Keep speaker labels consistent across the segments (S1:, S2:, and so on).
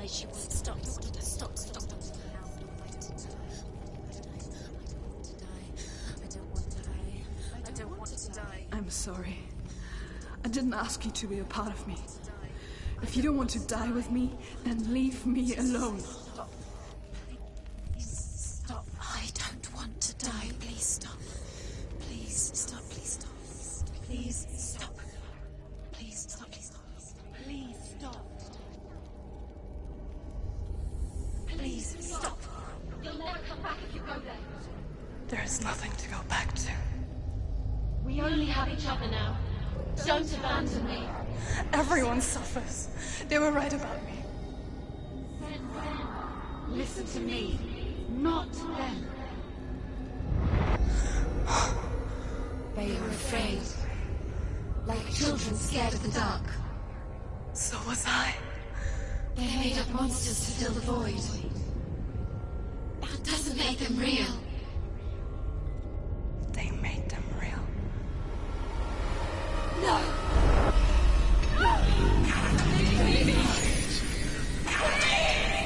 S1: She wants to stop. Stop. I don't want to die.
S2: I'm sorry. I didn't ask you to be a part of me. If you don't want to die with me, then leave me alone.
S1: Stop. I don't want to die. Please stop. Please stop. Please stop. Please stop. Please stop. Please stop. Please stop. Please stop.
S3: You'll never come back if you go there.
S2: There is nothing to go back to.
S3: We only have each other now. Don't abandon me.
S2: Everyone suffers. They were right about me.
S3: Listen to me, not them. They are afraid. Like children scared of the dark.
S2: So was I.
S3: They made up monsters to fill the void. That doesn't make them real.
S2: They made them real.
S3: No!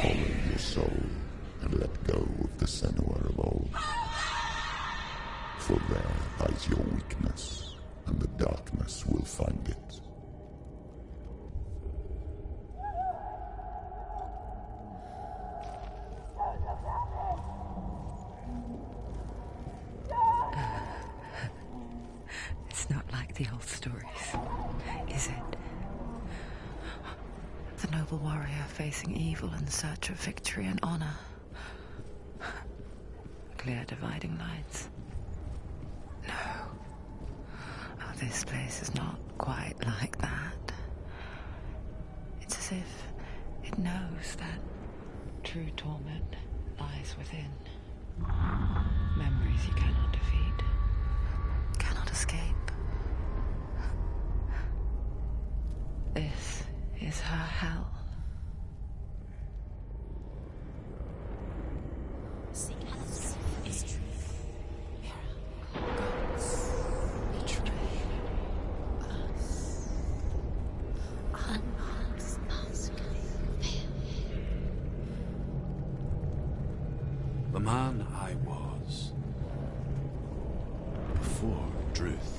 S4: Follow your soul and let go of the Senua of old. For there lies your weakness, and the darkness will find it.
S5: It's not like the old stories, is it? The noble warrior facing evil in search of victory and honor. Clear dividing lines. No. Oh, this place is not quite like that. It's as if it knows that true torment lies within. Memories you cannot defeat, cannot escape. This is her hell.
S1: Secrets is truth. Mirror. Gods betray us. Unmasked mask.
S6: The man I was before Druth.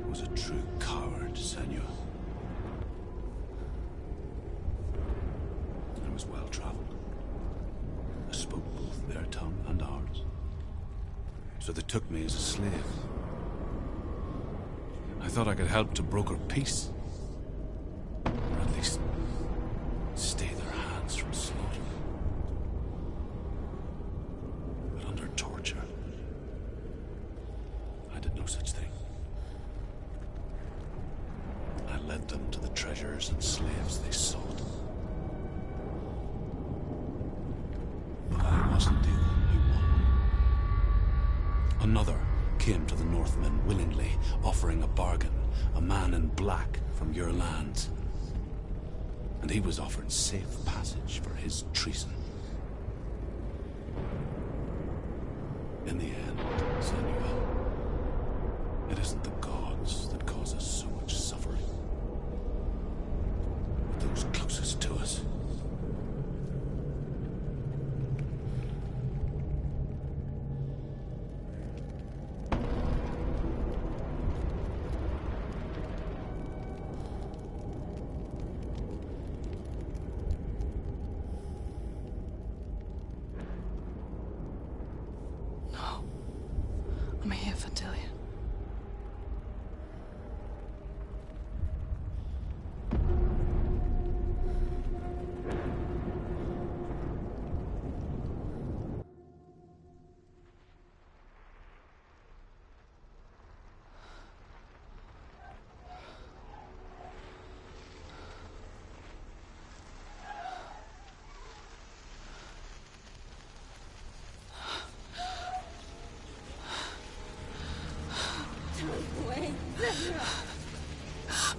S6: Was a true coward, Senua. I was well traveled. I spoke both their tongue and ours. So they took me as a slave. I thought I could help to broker peace. Or at least stay their hands from slaughter. But under torture, I did no such thing. I led them to the treasures and slaves they sought. But I wasn't the only one. Another came to the Northmen willingly, offering a bargain, a man in black from your lands. And he was offered safe passage for his treason. In the end, Senua, it isn't the gods that cause us so much suffering, but those closest to us.
S2: I'm here for Delia.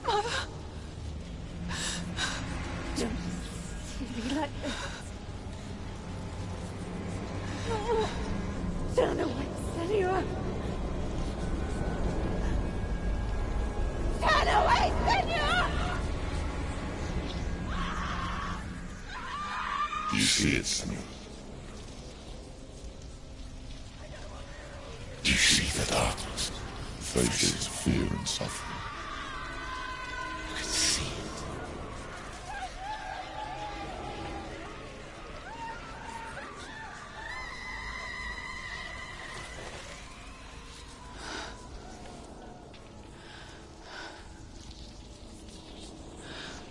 S2: Mother!
S3: Don't see me like this. No. Turn away, Senua.
S4: see it, Senua? Do you see the darkness? Faces fear and suffering. You can see it.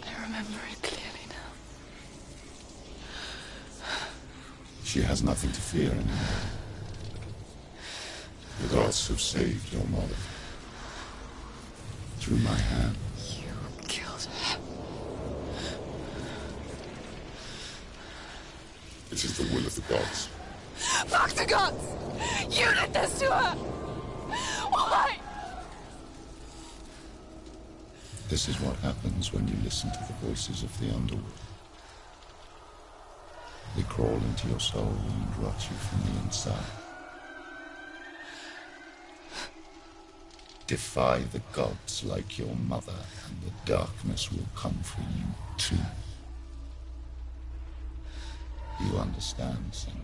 S2: I remember it clearly now.
S4: She has nothing to fear anymore. The gods have saved your mother. Through my hand.
S2: You killed her.
S4: It is the will of the gods.
S2: Fuck the gods! You did this to her! Why?
S4: This is what happens when you listen to the voices of the underworld. They crawl into your soul and rot you from the inside. Defy the gods like your mother, and the darkness will come for you too. You understand, Senua?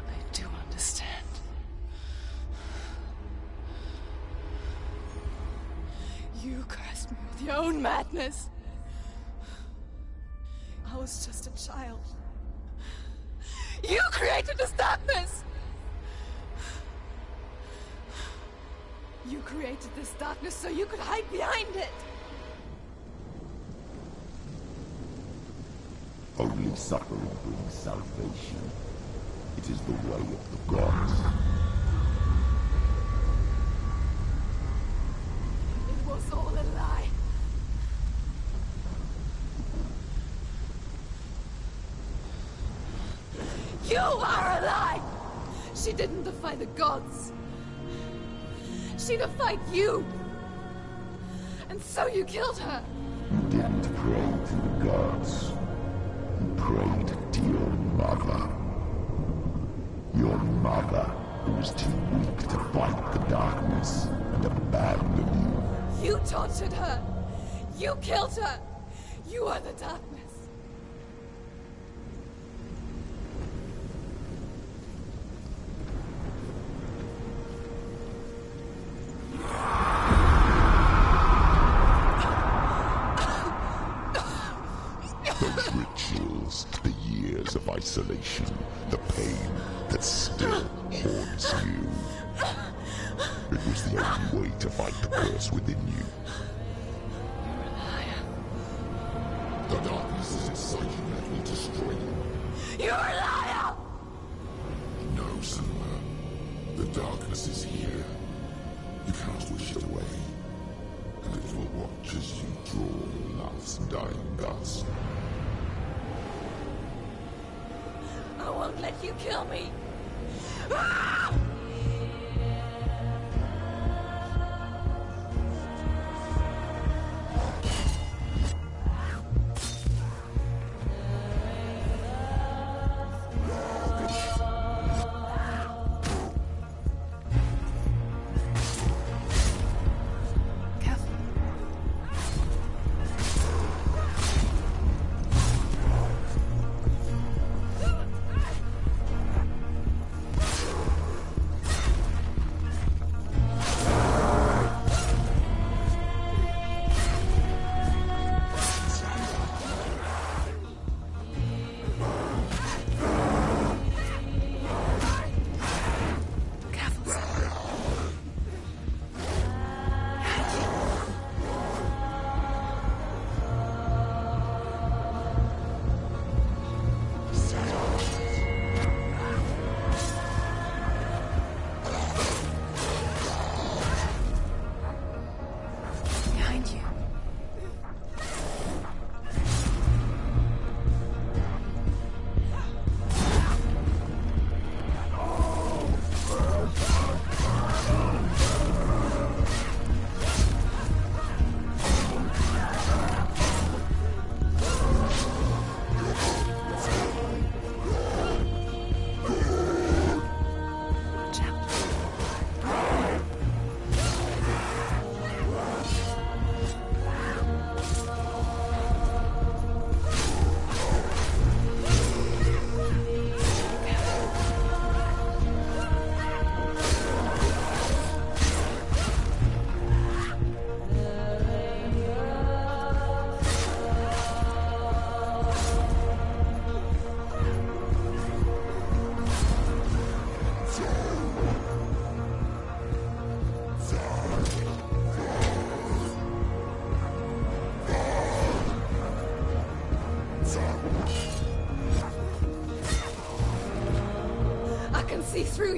S2: I do understand. You cursed me with your own madness. I was just a child. You created this darkness! You created this darkness so you could hide behind it!
S4: Only suffering brings salvation. It is the way of the gods.
S2: It was all a lie. You are a lie! She didn't defy the gods. She defied you. And so you killed her.
S4: You didn't pray to the gods. You prayed to your mother. Your mother, who was too weak to fight the darkness and abandoned you.
S2: You tortured her. You killed her. You are the darkness.
S4: Those rituals, the years of isolation, the pain that still haunts you. It was the only way to fight the curse within you.
S2: You're a liar.
S4: The darkness is inside you that will destroy you.
S2: You're a liar!
S4: No, Senua. The darkness is here. You cannot wish it away. And it will watch as you draw your last dying gasp.
S2: I won't let you kill me. Ah!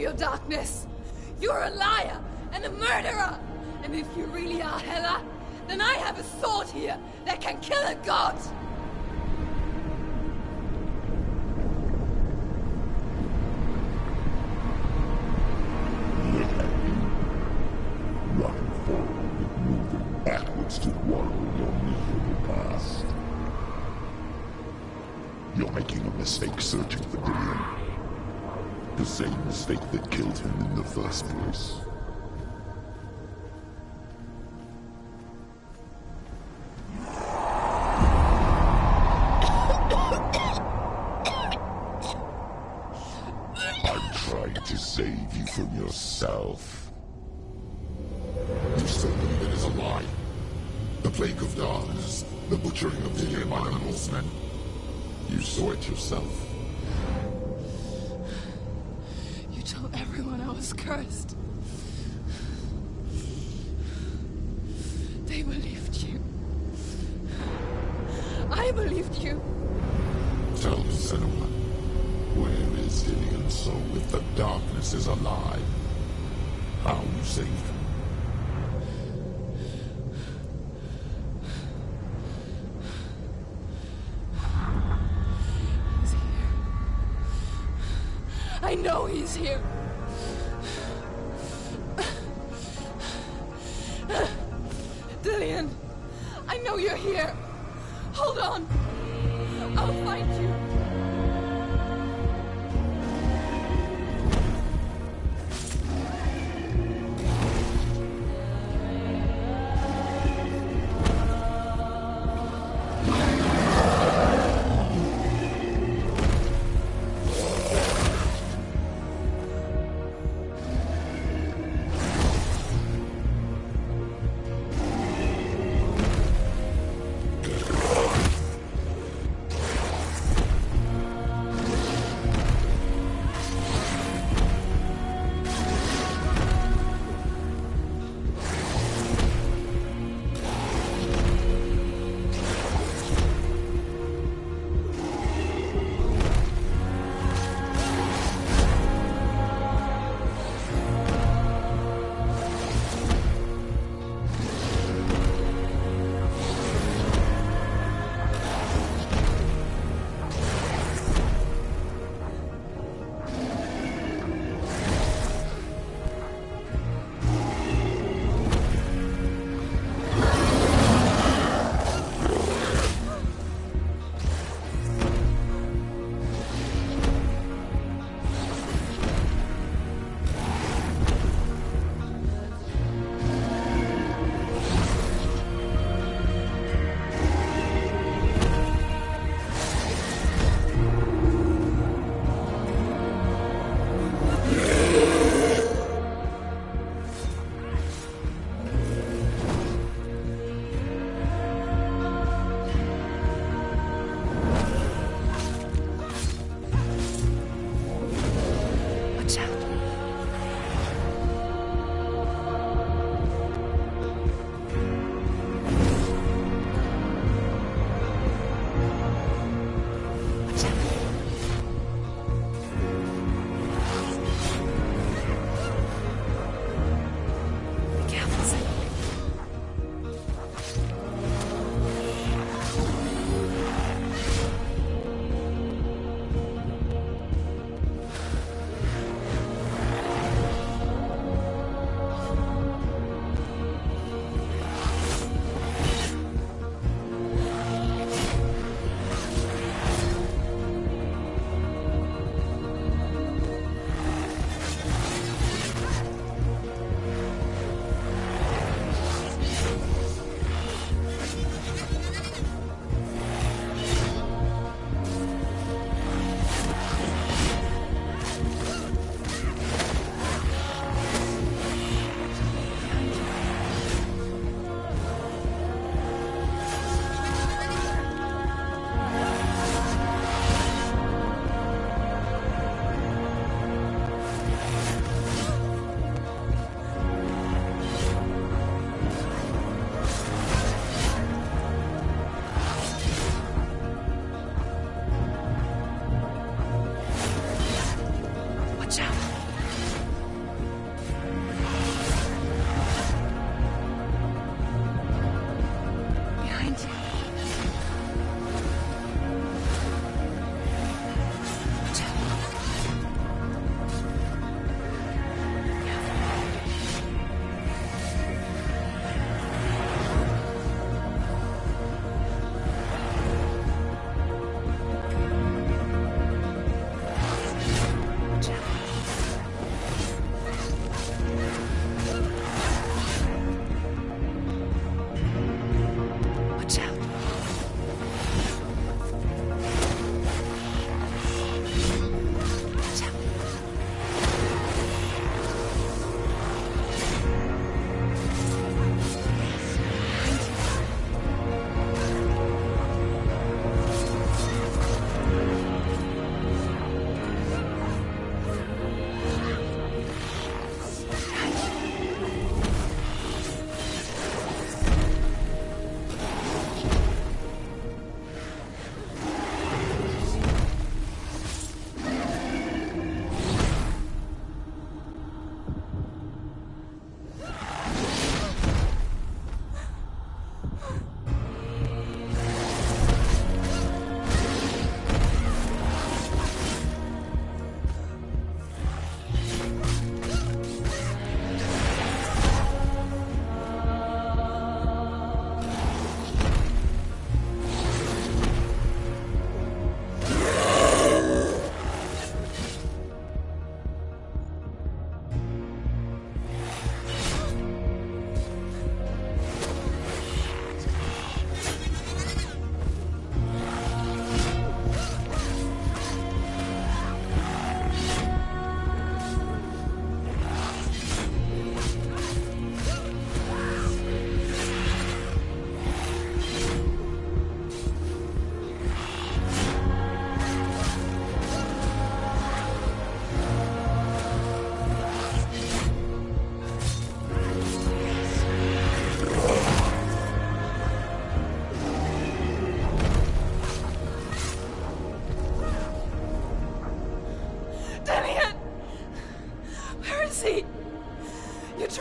S2: your darkness. You're a liar and a murderer. And if you really are Hela, then I have a sword here that can kill a god.
S4: Running forward and moving backwards to wallow your miserable past. You're making a mistake searching for Dillion. The same mistake that killed him in the first place. I'm trying to save you from yourself. You still believe it is a lie. The plague of darkness, the butchering of Dillion by the Northmen. You saw it yourself.
S2: You told everyone I was cursed. They believed you. I believed you.
S4: Tell me, Senua, where is Dillion so if the darkness is alive? How you saved him?
S2: He's here. I know he's here. Dillion, I know you're here. Hold on. I'll find you.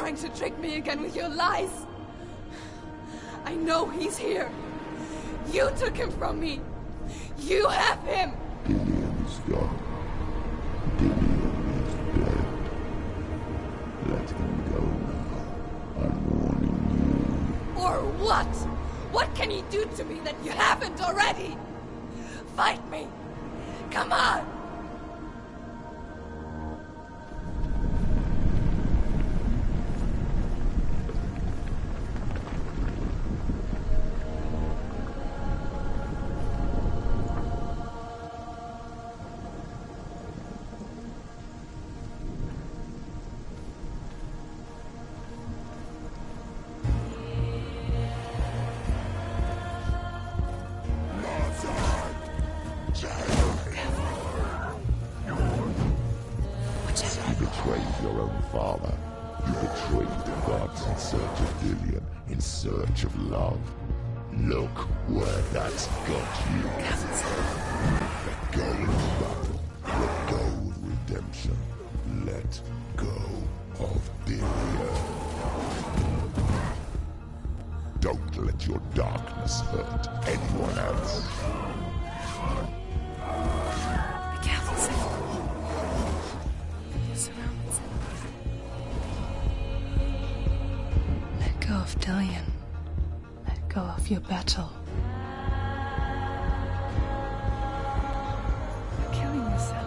S2: trying to trick me again with your lies. I know he's here. You took him from me. You have him.
S4: Dillion is gone. Dillion is dead. Let him go now. I'm warning you.
S2: Or what? What can he do to me that you haven't already? Fight me. Come on.
S4: You betrayed your own father. You betrayed the gods in search of Dillion, in search of love. Look where that's got you. Let go of battle. Let go of redemption. Let go of Dillion. Don't let your darkness hurt anyone else.
S5: Be careful, Senua. You're surrounded. Let go of Dillion. Let go of your battle. You're killing yourself.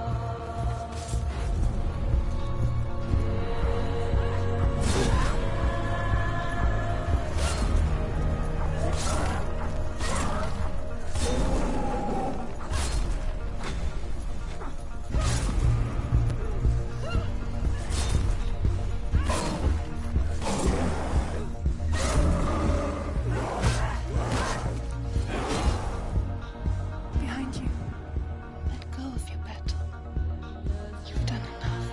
S5: Behind you. Let go of your battle. You've done enough.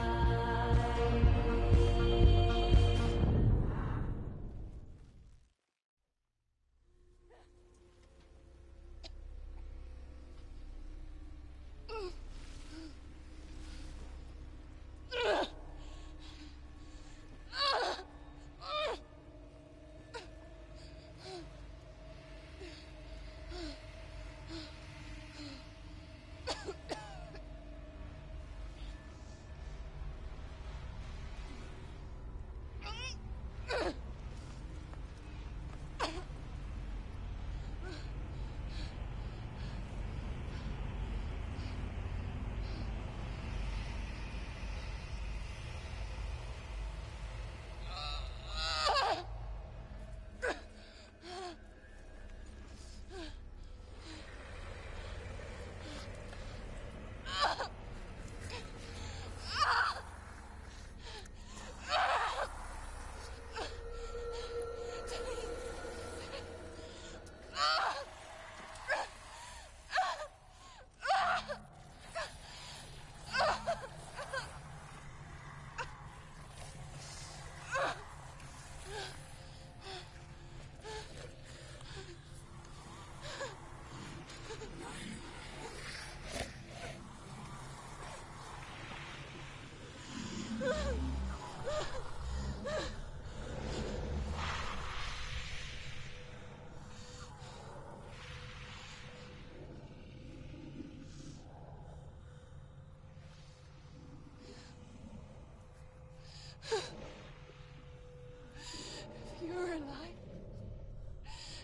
S2: If you're alive,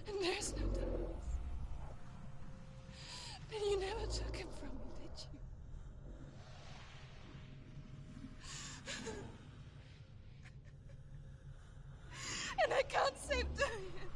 S2: and there's no darkness, then you never took him from me, did you? And I can't save Dillion.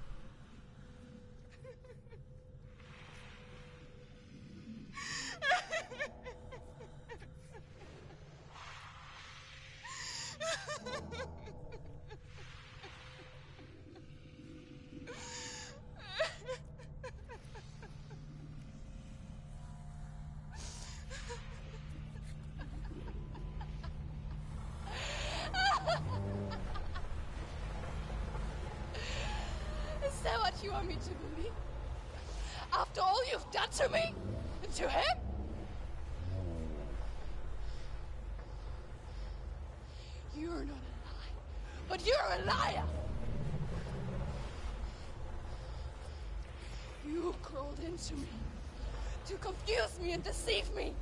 S2: Is that what you want me to believe? After all you've done to me? And to him? You're not alive, but you're liar! You crawled into me to confuse me and deceive me.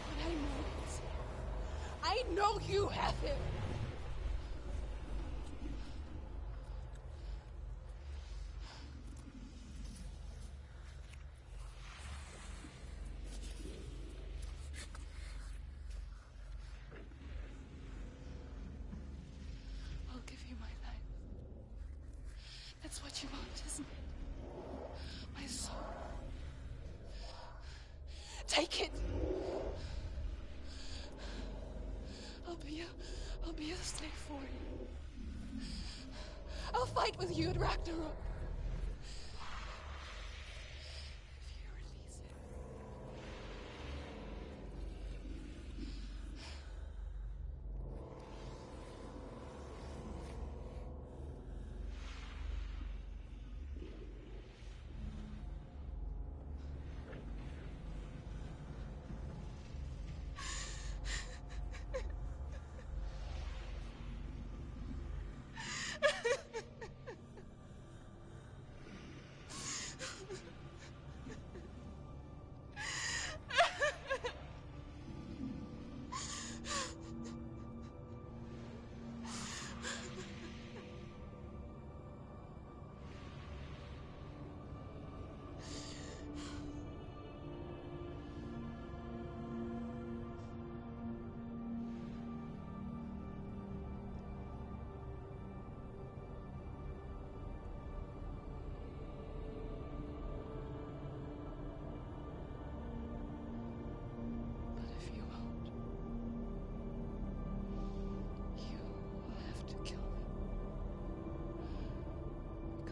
S2: But I know it. I know you have him. I'll give you my life. That's what you want, isn't it? My soul. Take it. I'll be a slave for you. I'll fight with you at Ragnarok. If you release it.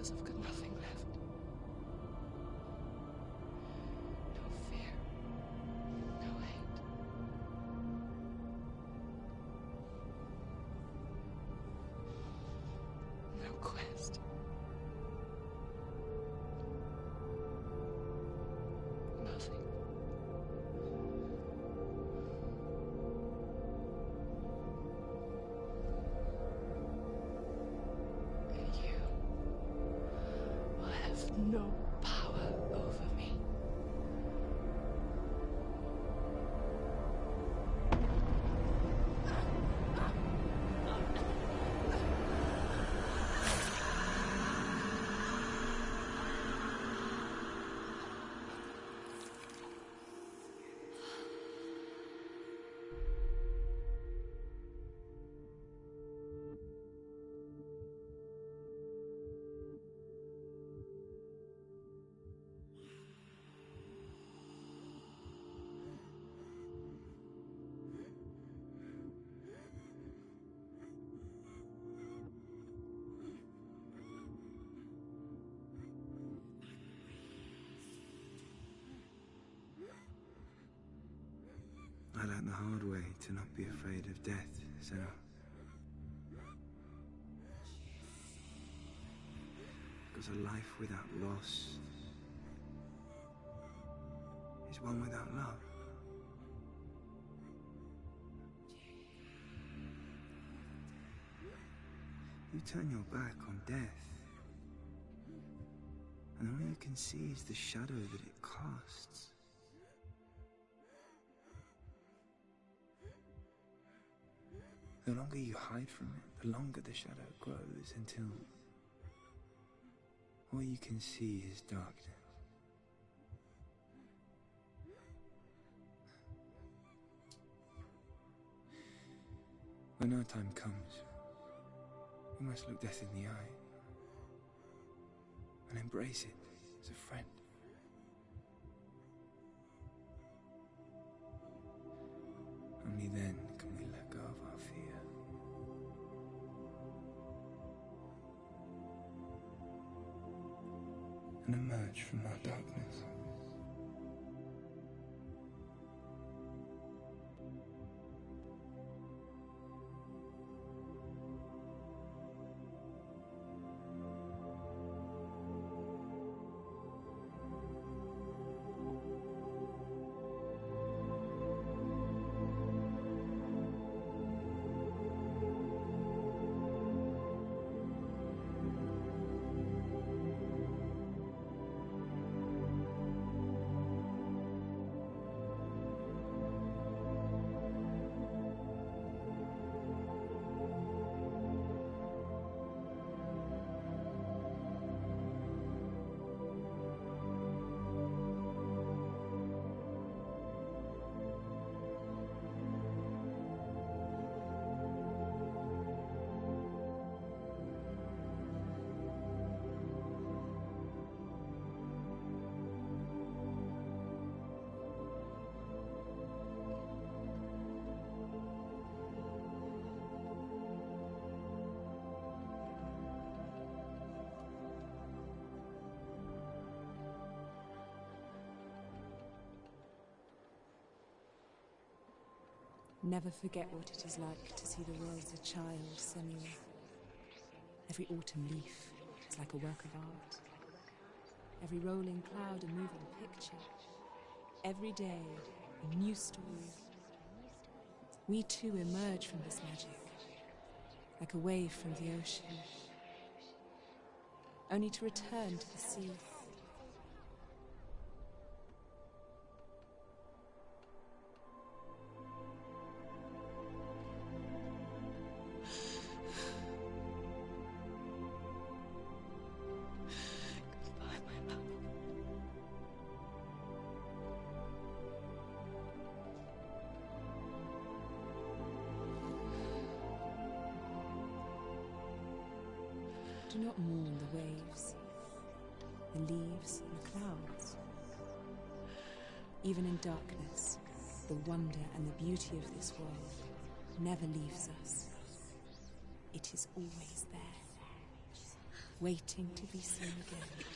S2: I've got nothing left. No fear. No hate. No quest. Nothing. No power over me.
S7: I learned the hard way to not be afraid of death, Senua. Because a life without loss is one without love. You turn your back on death, and all you can see is the shadow that it casts. The longer you hide from it, the longer the shadow grows until all you can see is darkness. When our time comes, we must look death in the eye and embrace it as a friend. Only then can we let go of our fear. And emerge from our darkness.
S8: Never forget what it is like to see the world as a child, Senua. Every autumn leaf is like a work of art. Every rolling cloud a moving picture. Every day, a new story. We too emerge from this magic, like a wave from the ocean, only to return to the sea. Do not mourn the waves, the leaves and the clouds. Even in darkness, the wonder and the beauty of this world never leaves us. It is always there, waiting to be seen again.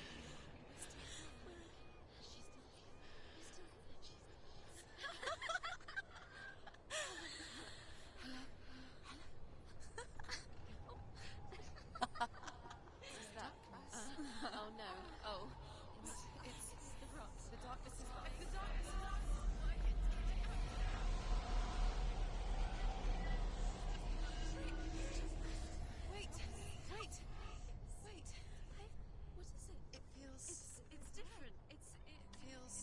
S2: Oh no. Oh. It's the rocks. The darkness is back. The darkness is back. Wait. What is it?
S1: It feels...
S2: It's different. It
S1: feels...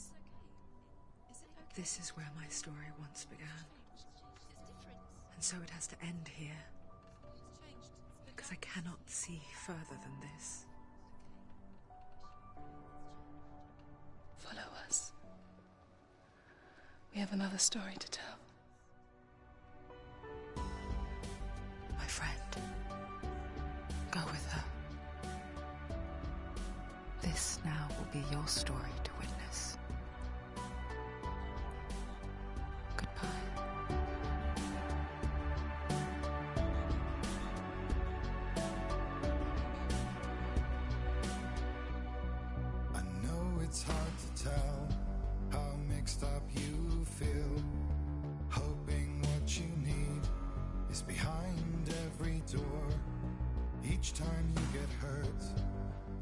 S2: It's okay.
S1: Is it okay?
S5: This is where my story once began.
S2: It's different.
S5: And so it has to end here,
S1: It's changed.
S5: because I cannot see further than this. Follow us. We have another story to tell. My friend, go with her. This now will be your story to witness. Goodbye.
S9: I know it's hard to tell how mixed up you feel. Hoping what you need is behind every door. Each time you get hurt,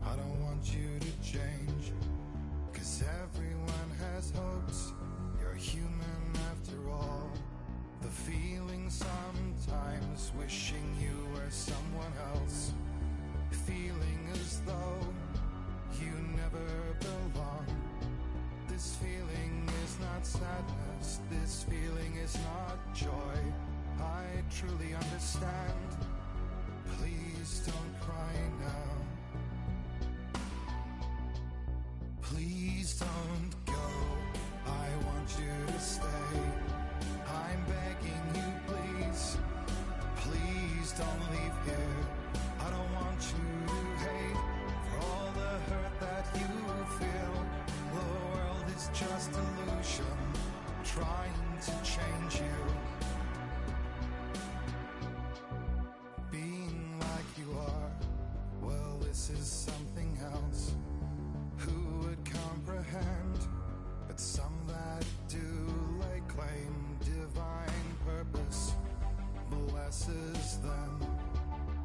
S9: I don't want you to change. 'Cause everyone has hopes, you're human after all. The feeling sometimes wishing you were someone else. Feeling as though you never belong. This feeling is not sadness, this feeling is not joy. I truly understand. Please don't cry now. Please don't go. I want you to stay. I'm begging you, please. Please don't leave here. I don't want you to hate for all the hurt that you feel. The world is just illusion, trying to change you. Being like you are, well, this is something else. Who would comprehend? But some that do lay claim divine purpose blesses them.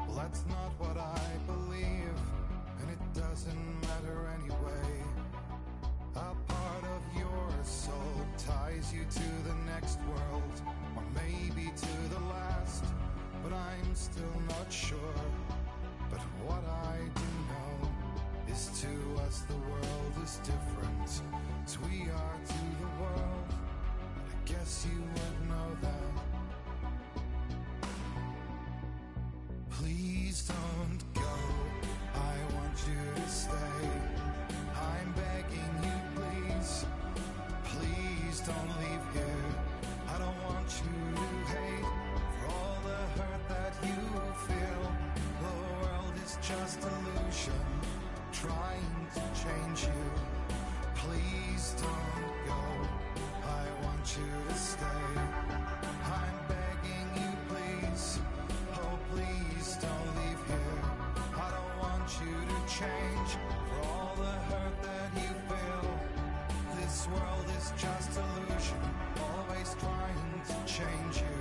S9: Well, that's not what I believe, and it doesn't matter anyway. A part of your soul ties you to the next world, or maybe to the last, but I'm still not sure. But what I do know is to us the world is different, as we are to the world. But I guess you would know that. Please don't go. I want you to stay. I'm begging you, please. Please don't leave here. I don't want you to hate for all the hurt that you feel. The world is just illusion, trying to change you. Please don't go. I want you to stay. I'm begging you, please. Oh, please don't leave here. I don't want you to change for all the hurt that you feel. This world is just illusion, always trying to change you.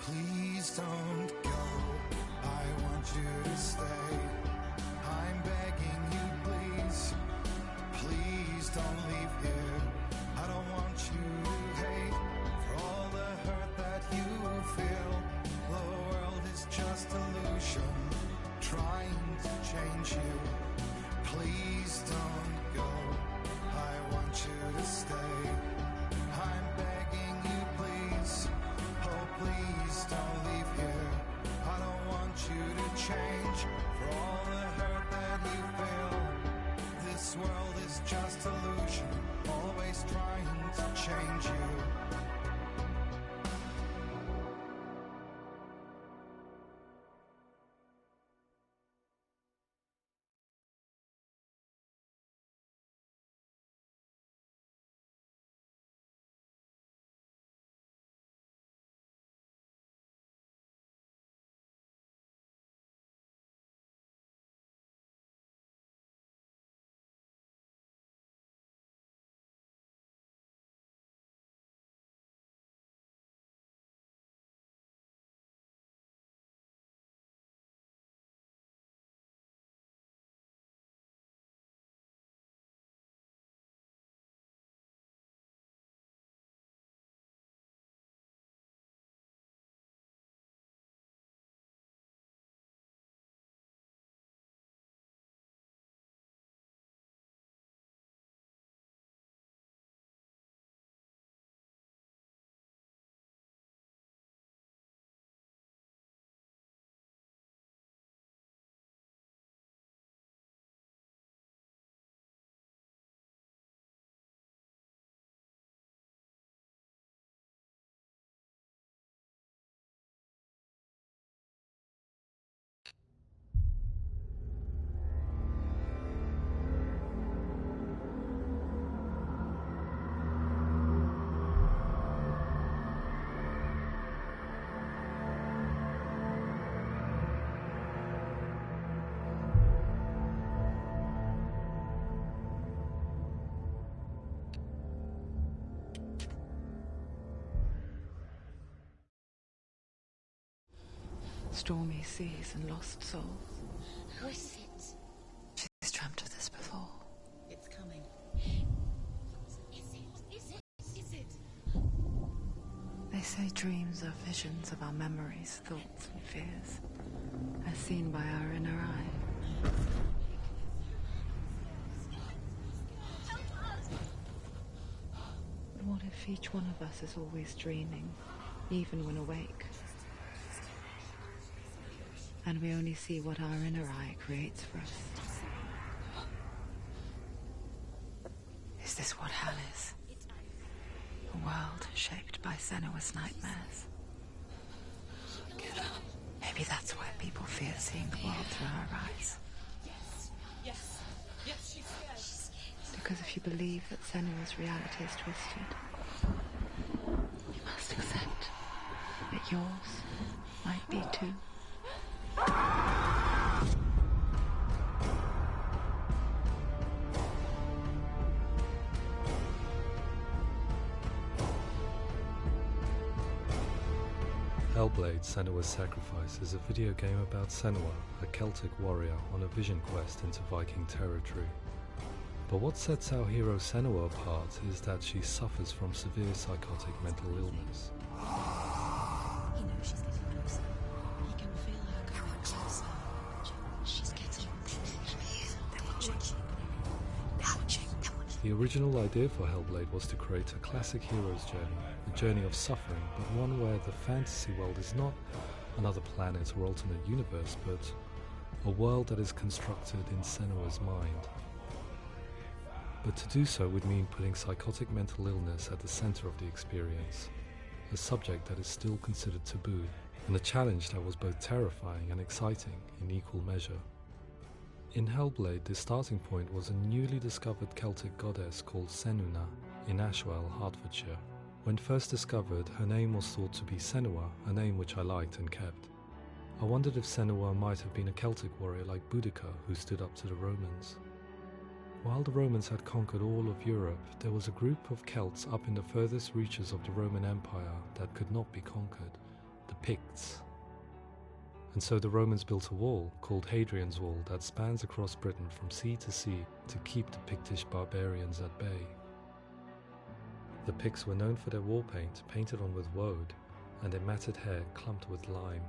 S9: Please don't go. I want you to stay. I'm begging you, please. Please don't leave here. I don't want you to hate for all the hurt that you feel. The world is just illusion, trying to change you. Please don't go. I want you to stay. I'm begging you, please. Oh, please don't leave here. I don't want you to change for all the hurt that you feel. This world is just illusion, always trying to change you.
S5: Stormy seas and lost souls.
S1: Who is it?
S5: She's dreamt of this before.
S1: It's coming. Is it?
S5: They say dreams are visions of our memories, thoughts and fears, as seen by our inner eye. But what if each one of us is always dreaming, even when awake? And we only see what our inner eye creates for us. Is this what hell is? A world shaped by Senua's nightmares. Get up. Maybe that's why people fear seeing the world through her eyes.
S2: Yes, she's scared.
S5: Because if you believe that Senua's reality is twisted, you must accept that yours might be too.
S10: Hellblade: Senua's Sacrifice is a video game about Senua, a Celtic warrior on a vision quest into Viking territory. But what sets our hero Senua apart is that she suffers from severe psychotic mental illness.
S1: He knows she's getting closer. He can feel her coming closer. She's getting closer. They're watching.
S10: The original idea for Hellblade was to create a classic hero's journey, a journey of suffering, but one where the fantasy world is not another planet or alternate universe, but a world that is constructed in Senua's mind. But to do so would mean putting psychotic mental illness at the center of the experience, a subject that is still considered taboo, and a challenge that was both terrifying and exciting in equal measure. In Hellblade, the starting point was a newly discovered Celtic goddess called Senua in Ashwell, Hertfordshire. When first discovered, her name was thought to be Senua, a name which I liked and kept. I wondered if Senua might have been a Celtic warrior like Boudica who stood up to the Romans. While the Romans had conquered all of Europe, there was a group of Celts up in the furthest reaches of the Roman Empire that could not be conquered, the Picts. And so the Romans built a wall, called Hadrian's Wall, that spans across Britain from sea to sea to keep the Pictish barbarians at bay. The Picts were known for their war paint, painted on with woad, and their matted hair clumped with lime.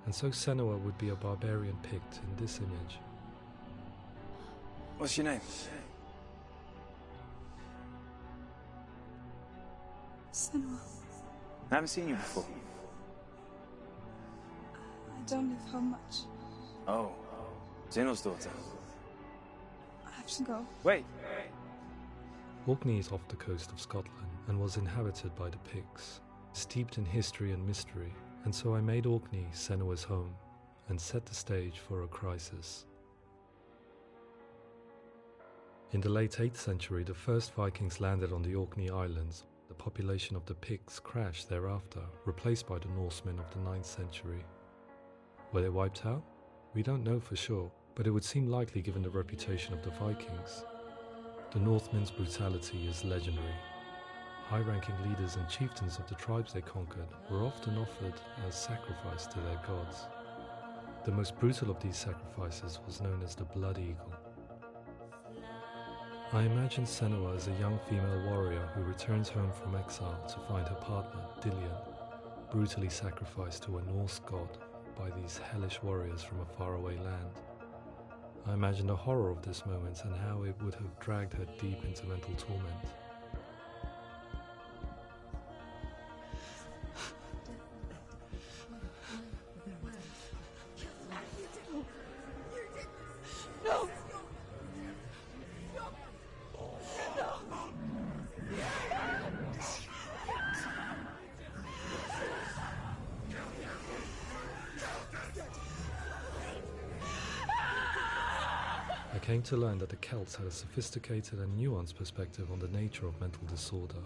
S10: And so Senua would be a barbarian Pict in this image.
S7: What's your name?
S1: Senua.
S7: I haven't seen you before.
S1: I don't live home much.
S7: Oh, Zenua's daughter.
S1: I have to go.
S7: Wait.
S10: Orkney is off the coast of Scotland and was inhabited by the Picts, steeped in history and mystery, and so I made Orkney Senua's home and set the stage for a crisis. In the late 8th century, the first Vikings landed on the Orkney Islands. The population of the Picts crashed thereafter, replaced by the Norsemen of the 9th century. Were they wiped out? We don't know for sure, but it would seem likely given the reputation of the Vikings. The Northmen's brutality is legendary. High-ranking leaders and chieftains of the tribes they conquered were often offered as sacrifice to their gods. The most brutal of these sacrifices was known as the Blood Eagle. I imagine Senua as a young female warrior who returns home from exile to find her partner, Dillion, brutally sacrificed to a Norse god by these hellish warriors from a faraway land. I imagine the horror of this moment and how it would have dragged her deep into mental torment.
S2: No!
S10: I came to learn that the Celts had a sophisticated and nuanced perspective on the nature of mental disorder.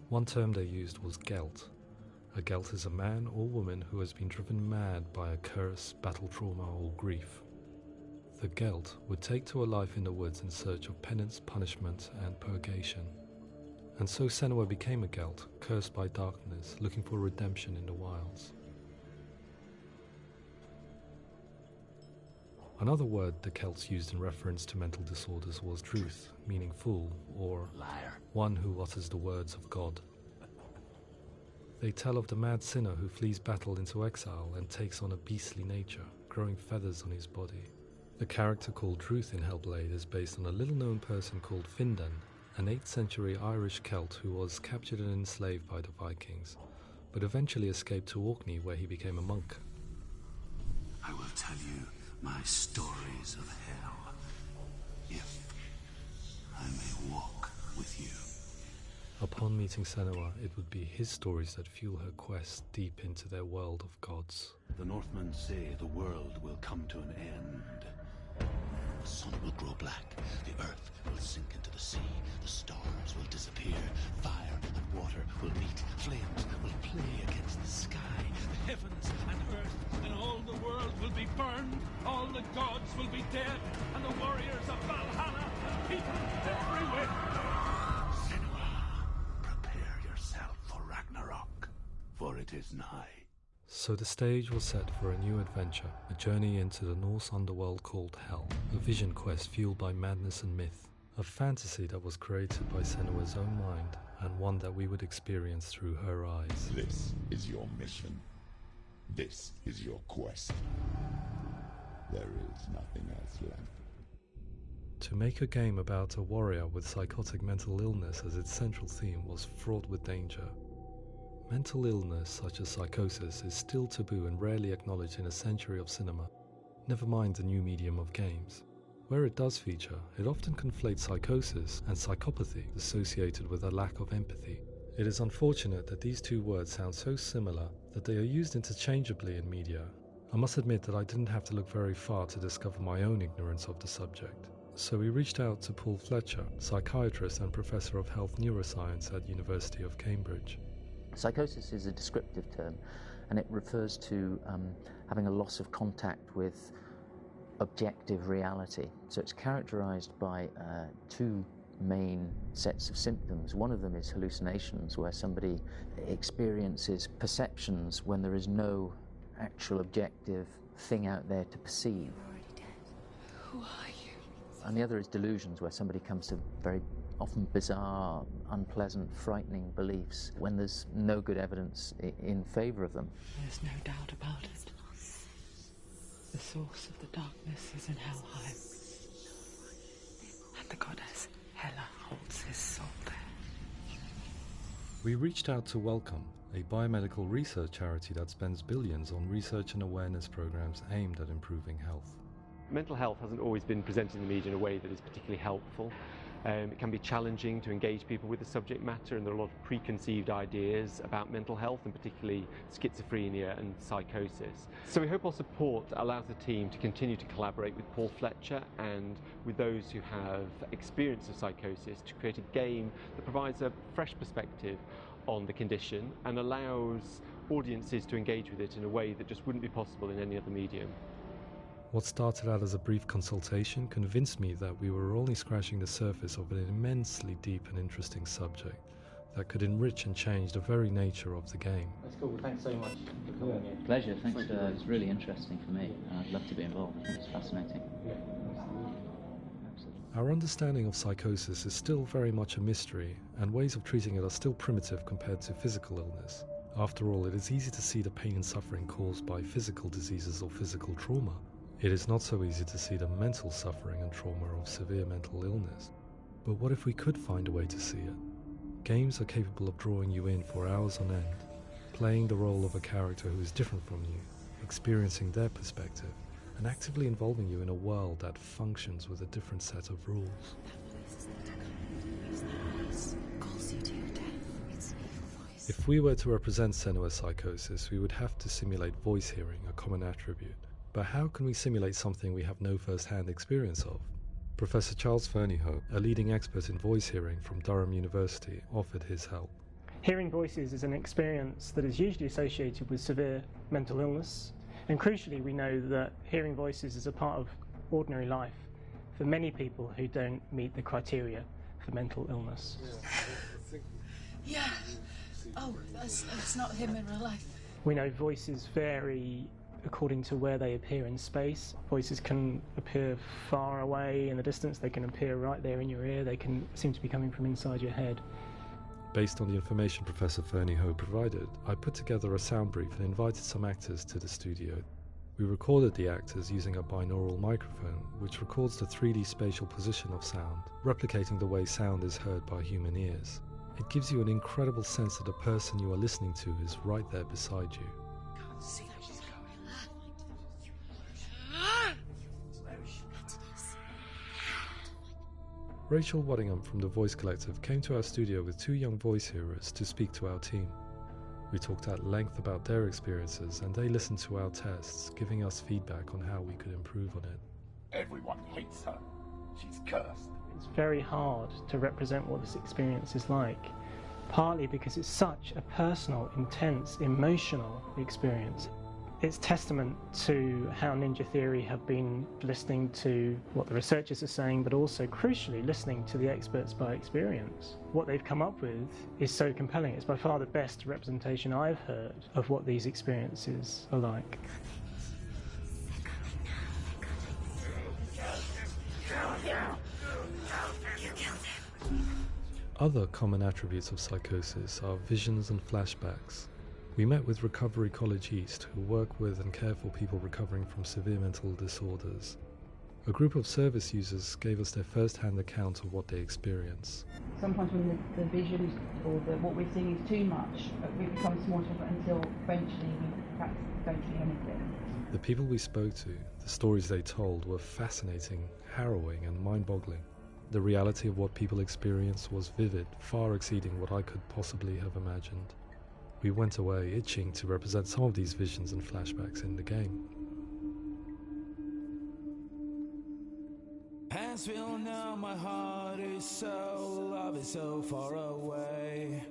S10: One term they used was Gelt. A Gelt is a man or woman who has been driven mad by a curse, battle trauma, or grief. The Gelt would take to a life in the woods in search of penance, punishment, and purgation. And so Senua became a Gelt, cursed by darkness, looking for redemption in the wilds. Another word the Celts used in reference to mental disorders was truth, meaning fool, or liar, one who utters the words of God. They tell of the mad sinner who flees battle into exile and takes on a beastly nature, growing feathers on his body. The character called Truth in Hellblade is based on a little-known person called Findan, an 8th century Irish Celt who was captured and enslaved by the Vikings, but eventually escaped to Orkney where he became a monk.
S6: I will tell you my stories of hell, if I may walk with you.
S10: Upon meeting Senua, it would be his stories that fuel her quest deep into their world of gods.
S6: The Northmen say the world will come to an end. The sun will grow black, the earth will sink into the sea, the stars will disappear, fire and water will meet, flames will play against the sky, the heavens and earth and all the world will be burned, all the gods will be dead, and the warriors of Valhalla and people everywhere. Senua, prepare yourself for Ragnarok, for it is nigh.
S10: So the stage was set for a new adventure, a journey into the Norse underworld called Hell, a vision quest fueled by madness and myth, a fantasy that was created by Senua's own mind, and one that we would experience through her eyes.
S4: This is your mission. This is your quest. There is nothing else left.
S10: To make a game about a warrior with psychotic mental illness as its central theme was fraught with danger. Mental illness, such as psychosis, is still taboo and rarely acknowledged in a century of cinema, never mind the new medium of games. Where it does feature, it often conflates psychosis and psychopathy associated with a lack of empathy. It is unfortunate that these two words sound so similar that they are used interchangeably in media. I must admit that I didn't have to look very far to discover my own ignorance of the subject. So we reached out to Paul Fletcher, psychiatrist and professor of health neuroscience at University of Cambridge.
S11: Psychosis is a descriptive term, and it refers to having a loss of contact with objective reality. So it's characterized by two main sets of symptoms. One of them is hallucinations, where somebody experiences perceptions when there is no actual objective thing out there to perceive.
S1: You're already dead. Who are you?
S11: And the other is delusions, where somebody comes to very often bizarre, unpleasant, frightening beliefs when there's no good evidence in favour of them.
S5: There's no doubt about it. The source of the darkness is in Helheim. And the goddess Hela holds his soul there.
S10: We reached out to Welcome, a biomedical research charity that spends billions on research and awareness programs aimed at improving health.
S12: Mental health hasn't always been presented in the media in a way that is particularly helpful. It can be challenging to engage people with the subject matter, and there are a lot of preconceived ideas about mental health, and particularly schizophrenia and psychosis. So we hope our support allows the team to continue to collaborate with Paul Fletcher and with those who have experience of psychosis to create a game that provides a fresh perspective on the condition and allows audiences to engage with it in a way that just wouldn't be possible in any other medium.
S10: What started out as a brief consultation convinced me that we were only scratching the surface of an immensely deep and interesting subject that could enrich and change the very nature of the game.
S13: That's cool. Thanks so much for coming here.
S11: Pleasure. Thanks. It's really interesting for me. I'd love to be involved. I think it's fascinating.
S13: Yeah,
S10: Our understanding of psychosis is still very much a mystery, and ways of treating it are still primitive compared to physical illness. After all, it is easy to see the pain and suffering caused by physical diseases or physical trauma. It is not so easy to see the mental suffering and trauma of severe mental illness. But what if we could find a way to see it? Games are capable of drawing you in for hours on end, playing the role of a character who is different from you, experiencing their perspective, and actively involving you in a world that functions with a different set of rules. If we were to represent Senua's psychosis, we would have to simulate voice hearing, a common attribute. But how can we simulate something we have no first-hand experience of? Professor Charles Fernyhough, a leading expert in voice hearing from Durham University, offered his help.
S14: Hearing voices is an experience that is usually associated with severe mental illness, and crucially we know that hearing voices is a part of ordinary life for many people who don't meet the criteria for mental illness.
S1: Yeah. Oh, that's not him in real life.
S14: We know voices vary according to where they appear in space. Voices can appear far away in the distance, they can appear right there in your ear, they can seem to be coming from inside your head.
S10: Based on the information Professor Fernyhough provided, I put together a sound brief and invited some actors to the studio. We recorded the actors using a binaural microphone, which records the 3D spatial position of sound, replicating the way sound is heard by human ears. It gives you an incredible sense that the person you are listening to is right there beside you.
S1: Can't see that she's going.
S10: Rachel Waddingham from the Voice Collective came to our studio with two young voice hearers to speak to our team. We talked at length about their experiences, and they listened to our tests, giving us feedback on how we could improve on it.
S4: Everyone hates her. She's cursed.
S14: It's very hard to represent what this experience is like, partly because it's such a personal, intense, emotional experience. It's testament to how Ninja Theory have been listening to what the researchers are saying, but also, crucially, listening to the experts by experience. What they've come up with is so compelling. It's by far the best representation I've heard of what these experiences are like.
S10: Other common attributes of psychosis are visions and flashbacks. We met with Recovery College East, who work with and care for people recovering from severe mental disorders. A group of service users gave us their first-hand account of what they experience.
S15: Sometimes when the visions or what we're seeing is too much, we become small until eventually we perhaps don't see anything.
S10: The people we spoke to, the stories they told, were fascinating, harrowing and mind-boggling. The reality of what people experienced was vivid, far exceeding what I could possibly have imagined. We went away itching to represent some of these visions and flashbacks in the game.
S16: Hands feel now, my heart is so, love is so far away.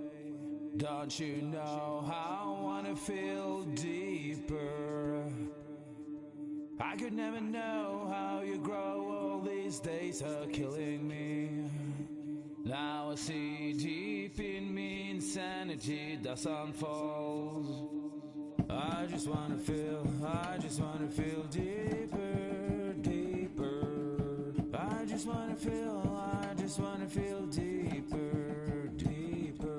S16: Don't you know how I wanna feel deeper? I could never know how you grow, all these days are killing me. Now I see deep in me insanity does unfold. I just wanna feel deeper, deeper. I just wanna feel deeper, deeper.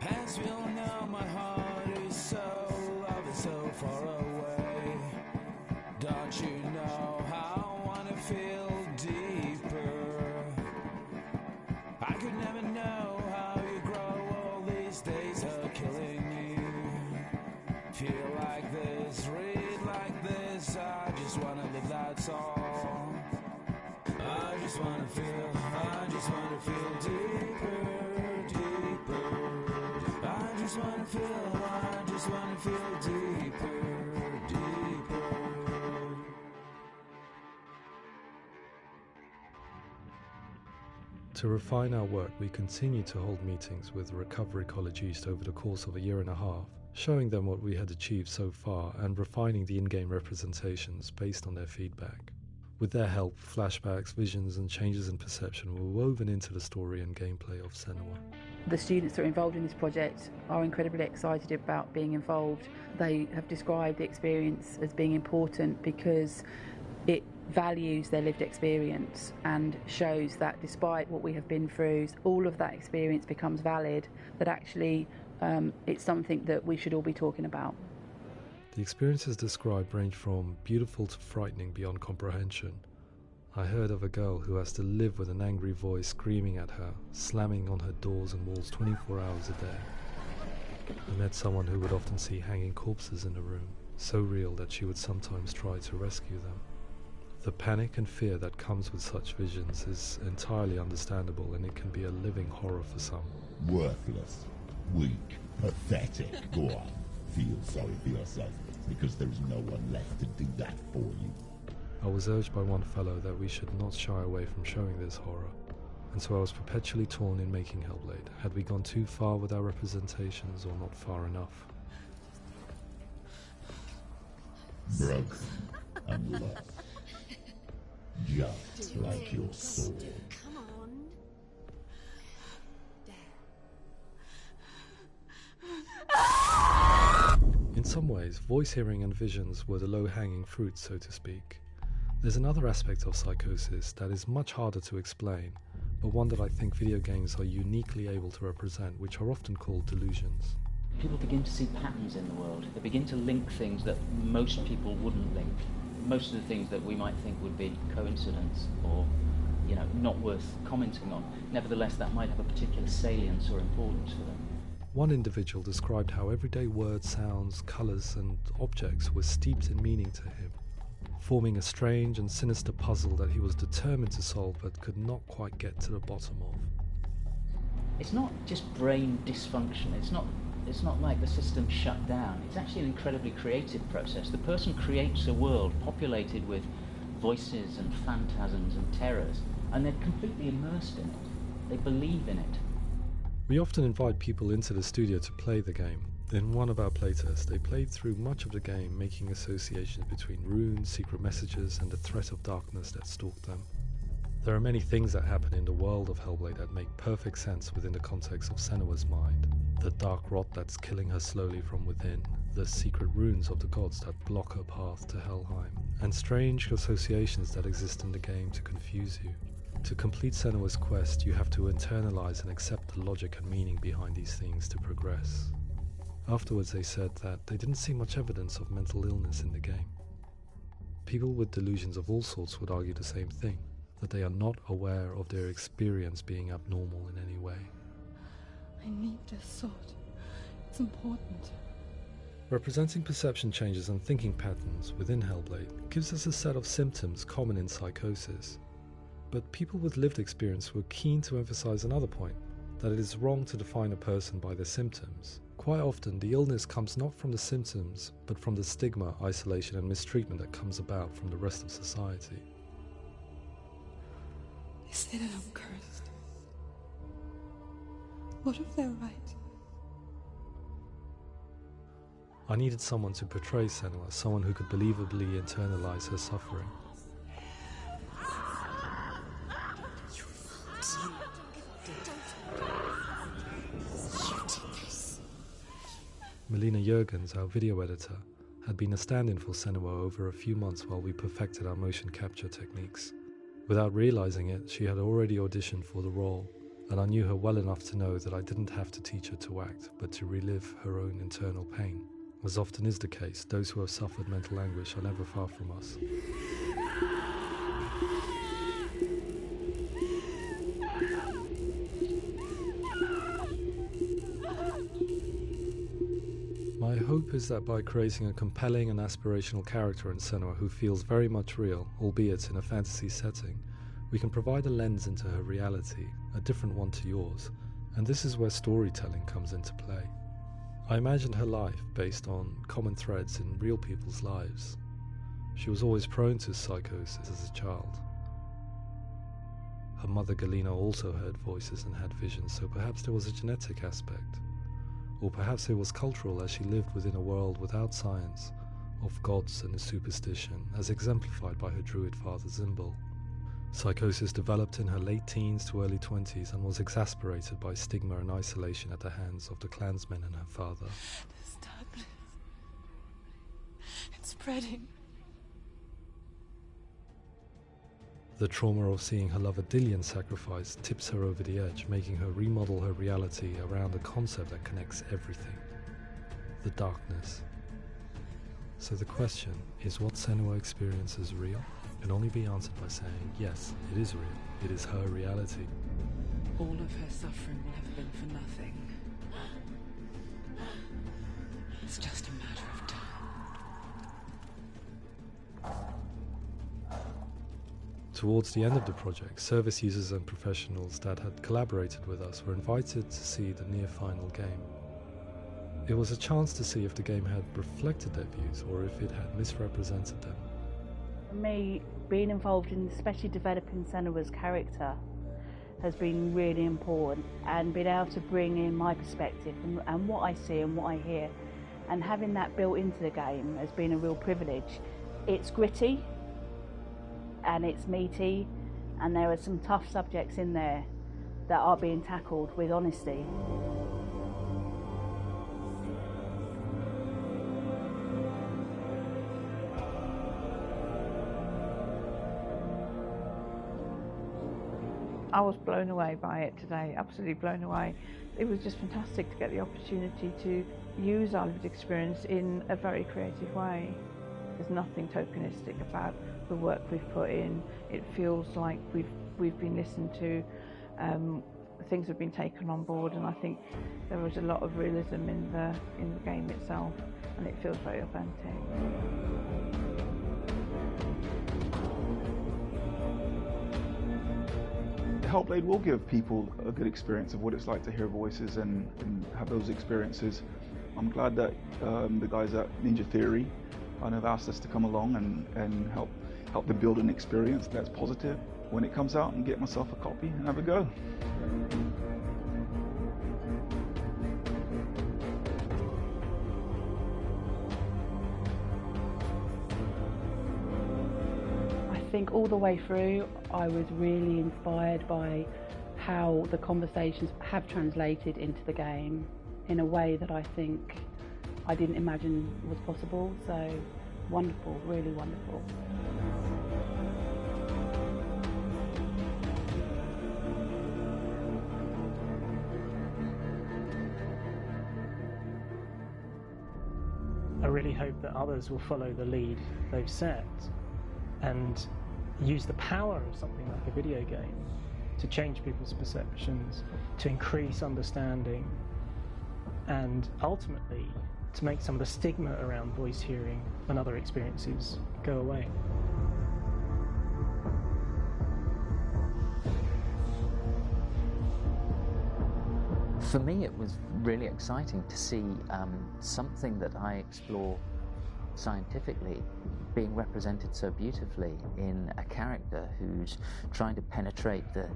S16: As we all know, my heart is so, love is so far away. Don't you know how I wanna feel deeper? I could never know how you grow, all these days are killing me. Feel like this, read like this, I just wanna live, that's all. I just wanna feel deeper, deeper. I just wanna feel deeper, deeper.
S10: To refine our work, we continue to hold meetings with Recovery College East over the course of a year and a half, showing them what we had achieved so far and refining the in-game representations based on their feedback. With their help, flashbacks, visions and changes in perception were woven into the story and gameplay of Senua.
S15: The students that are involved in this project are incredibly excited about being involved. They have described the experience as being important because it values their lived experience and shows that despite what we have been through, all of that experience becomes valid, that actually it's something that we should all be talking about.
S10: The experiences described range from beautiful to frightening beyond comprehension. I heard of a girl who has to live with an angry voice screaming at her, slamming on her doors and walls 24 hours a day. I met someone who would often see hanging corpses in a room, so real that she would sometimes try to rescue them. The panic and fear that comes with such visions is entirely understandable, and it can be a living horror for some.
S4: Worthless, weak, pathetic. Go on, feel sorry for yourself, because there is no one left to do that for you.
S10: I was urged by one fellow that we should not shy away from showing this horror, and so I was perpetually torn in making Hellblade. Had we gone too far with our representations or not far enough?
S4: Broken and lost. Just like your soul.
S1: Come on.
S10: In some ways, voice hearing and visions were the low-hanging fruit, so to speak. There's another aspect of psychosis that is much harder to explain, but one that I think video games are uniquely able to represent, which are often called delusions.
S11: People begin to see patterns in the world. They begin to link things that most people wouldn't link. Most of the things that we might think would be coincidence or, not worth commenting on. Nevertheless, that might have a particular salience or importance for them.
S10: One individual described how everyday words, sounds, colours and objects were steeped in meaning to him, forming a strange and sinister puzzle that he was determined to solve but could not quite get to the bottom of.
S11: It's not just brain dysfunction. It's not like the system shut down. It's actually an incredibly creative process. The person creates a world populated with voices and phantasms and terrors, and they're completely immersed in it. They believe in it.
S10: We often invite people into the studio to play the game. In one of our playtests, they played through much of the game, making associations between runes, secret messages, and the threat of darkness that stalked them. There are many things that happen in the world of Hellblade that make perfect sense within the context of Senua's mind. The dark rot that's killing her slowly from within, the secret runes of the gods that block her path to Helheim, and strange associations that exist in the game to confuse you. To complete Senua's quest, you have to internalize and accept the logic and meaning behind these things to progress. Afterwards, they said that they didn't see much evidence of mental illness in the game. People with delusions of all sorts would argue the same thing, that they are not aware of their experience being abnormal in any way.
S2: I need this sword. It's important.
S10: Representing perception changes and thinking patterns within Hellblade gives us a set of symptoms common in psychosis. But people with lived experience were keen to emphasize another point, that it is wrong to define a person by their symptoms. Quite often, the illness comes not from the symptoms, but from the stigma, isolation and mistreatment that comes about from the rest of society.
S2: They say that I'm cursed.
S1: What if they're right?
S10: I needed someone to portray Senua, someone who could believably internalize her suffering. Melina Jurgens, our video editor, had been a stand-in for Senua over a few months while we perfected our motion capture techniques. Without realizing it, she had already auditioned for the role, and I knew her well enough to know that I didn't have to teach her to act, but to relive her own internal pain. As often is the case, those who have suffered mental anguish are never far from us. My hope is that by creating a compelling and aspirational character in Senua who feels very much real, albeit in a fantasy setting, we can provide a lens into her reality, a different one to yours, and this is where storytelling comes into play. I imagined her life based on common threads in real people's lives. She was always prone to psychosis as a child. Her mother Galina also heard voices and had visions, so perhaps there was a genetic aspect. Or perhaps it was cultural, as she lived within a world without science, of gods and a superstition, as exemplified by her druid father Zimbal. Psychosis developed in her late teens to early 20s and was exacerbated by stigma and isolation at the hands of the clansmen and her father.
S1: There's darkness. It's spreading.
S10: The trauma of seeing her lover Dillian sacrificed tips her over the edge, making her remodel her reality around a concept that connects everything: the darkness. So the question is, what Senua experiences real? Can only be answered by saying, yes, it is real. It is her reality.
S5: All of her suffering will have been for nothing. It's just a matter of time.
S10: Towards the end of the project, service users and professionals that had collaborated with us were invited to see the near-final game. It was a chance to see if the game had reflected their views or if it had misrepresented them.
S15: For me, being involved in especially developing Senua's character has been really important, and being able to bring in my perspective and what I see and what I hear, and having that built into the game has been a real privilege. It's gritty and it's meaty, and there are some tough subjects in there that are being tackled with honesty.
S17: I was blown away by it today, absolutely blown away. It was just fantastic to get the opportunity to use our lived experience in a very creative way. There's nothing tokenistic about the work we've put in. It feels like we've been listened to, things have been taken on board, and I think there was a lot of realism in the game itself, and it feels very authentic.
S18: Hellblade will give people a good experience of what it's like to hear voices and have those experiences. I'm glad that the guys at Ninja Theory have asked us to come along and help them build an experience that's positive when it comes out, and get myself a copy and have a go.
S15: I think all the way through I was really inspired by how the conversations have translated into the game in a way that I think I didn't imagine was possible. So wonderful, really wonderful.
S14: I really hope that others will follow the lead they've set and use the power of something like a video game to change people's perceptions, to increase understanding, and ultimately to make some of the stigma around voice hearing and other experiences go away.
S11: For me, it was really exciting to see something that I explore scientifically being represented so beautifully in a character who's trying to penetrate the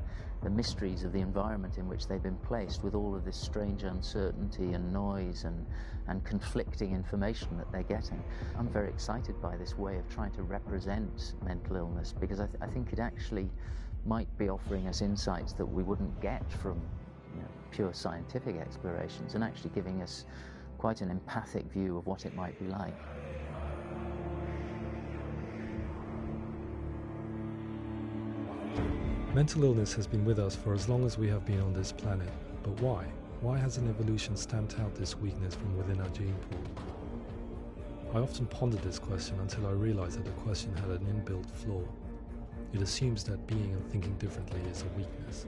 S11: mysteries of the environment in which they've been placed, with all of this strange uncertainty and noise and conflicting information that they're getting. I'm very excited by this way of trying to represent mental illness, because I think it actually might be offering us insights that we wouldn't get from pure scientific explorations, and actually giving us quite an empathic view of what it might be like.
S10: Mental illness has been with us for as long as we have been on this planet, but why? Why hasn't evolution stamped out this weakness from within our gene pool? I often pondered this question until I realized that the question had an inbuilt flaw. It assumes that being and thinking differently is a weakness.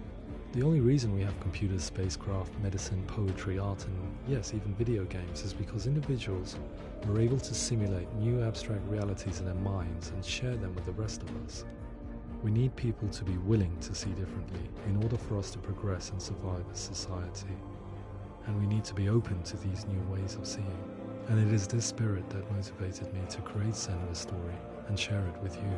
S10: The only reason we have computers, spacecraft, medicine, poetry, art, and yes, even video games is because individuals are able to simulate new abstract realities in their minds and share them with the rest of us. We need people to be willing to see differently in order for us to progress and survive as society. And we need to be open to these new ways of seeing. And it is this spirit that motivated me to create Senua's story and share it with you.